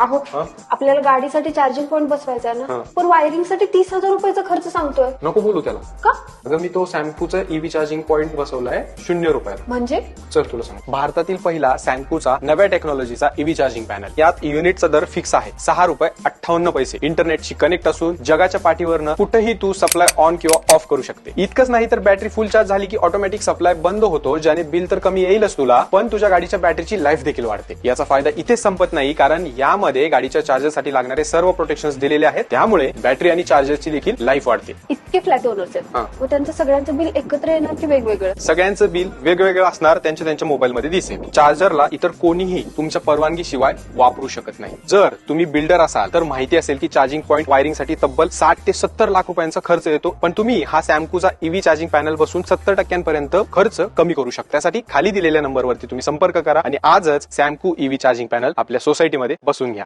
अहो आपल्याला गाडीसाठी चार्जिंग पॉईंट बसवायचा आहे ना, पण वायरिंग साठी 30,000 रुपयाचा खर्च सांगतोय. नको बोलू त्याला. का? अगं मी तो सॅम्पूचा ईव्ही चार्जिंग पॉईंट बसवलाय 0 रुपयात. म्हणजे चल तुला सांग. भारतातील पहिला सॅम्पूचा नव्या टेक्नॉलॉजीचा ईव्ही चार्जिंग पॅनल. यात युनिटचा दर फिक्स आहे 6 रुपये 58 पैसे. इंटरनेटशी कनेक्ट असून जगाच्या पाठीवरनं कुठेही तू सप्लाय ऑन किंवा ऑफ करू शकते. इतकंच नाही तर बॅटरी फुल चार्ज झाली की ऑटोमॅटिक सप्लाय बंद होतो, ज्याने बिल तर कमी येईलच तुला, पण तुझ्या गाडीच्या बॅटरीची लाईफ देखील वाढते. याचा फायदा इथेच संपत नाही, कारण यामध्ये गाडीच्या चार्जरसाठी लागणारे सर्व प्रोटेक्शन्स दिलेले आहेत. त्यामुळे बॅटरी आणि चार्जरची देखील लाईफ वाढते. इतके फ्लॅट ओनर्स आहेत, मग त्यांचं सगळ्यांचं बिल एकत्र येणार की वेगवेगळं? सगळ्यांचं बिल वेगवेगळं असणार, त्यांच्या मोबाईलमध्ये दिसेल. चार्जरला इतर कोणीही तुमच्या परवानगीशिवाय वापरू शकत नाही. जर तुम्ही बिल्डर असाल तर माहिती असेल की चार्जिंग पॉईंट वायरिंगसाठी तब्बल 60 ते 70 लाख रुपयांचा खर्च येतो, पण तुम्ही हा सॅम्पूचा ईव्ही चार्जिंग पॅनल बसून 70% खर्च कमी करू शकता. त्यासाठी खाली दिलेल्या नंबरवरती तुम्ही संपर्क करा आणि आजच सॅम्पू ईव्ही चार्जिंग पॅनल आपल्या सोसायटीमध्ये बसून घ्या.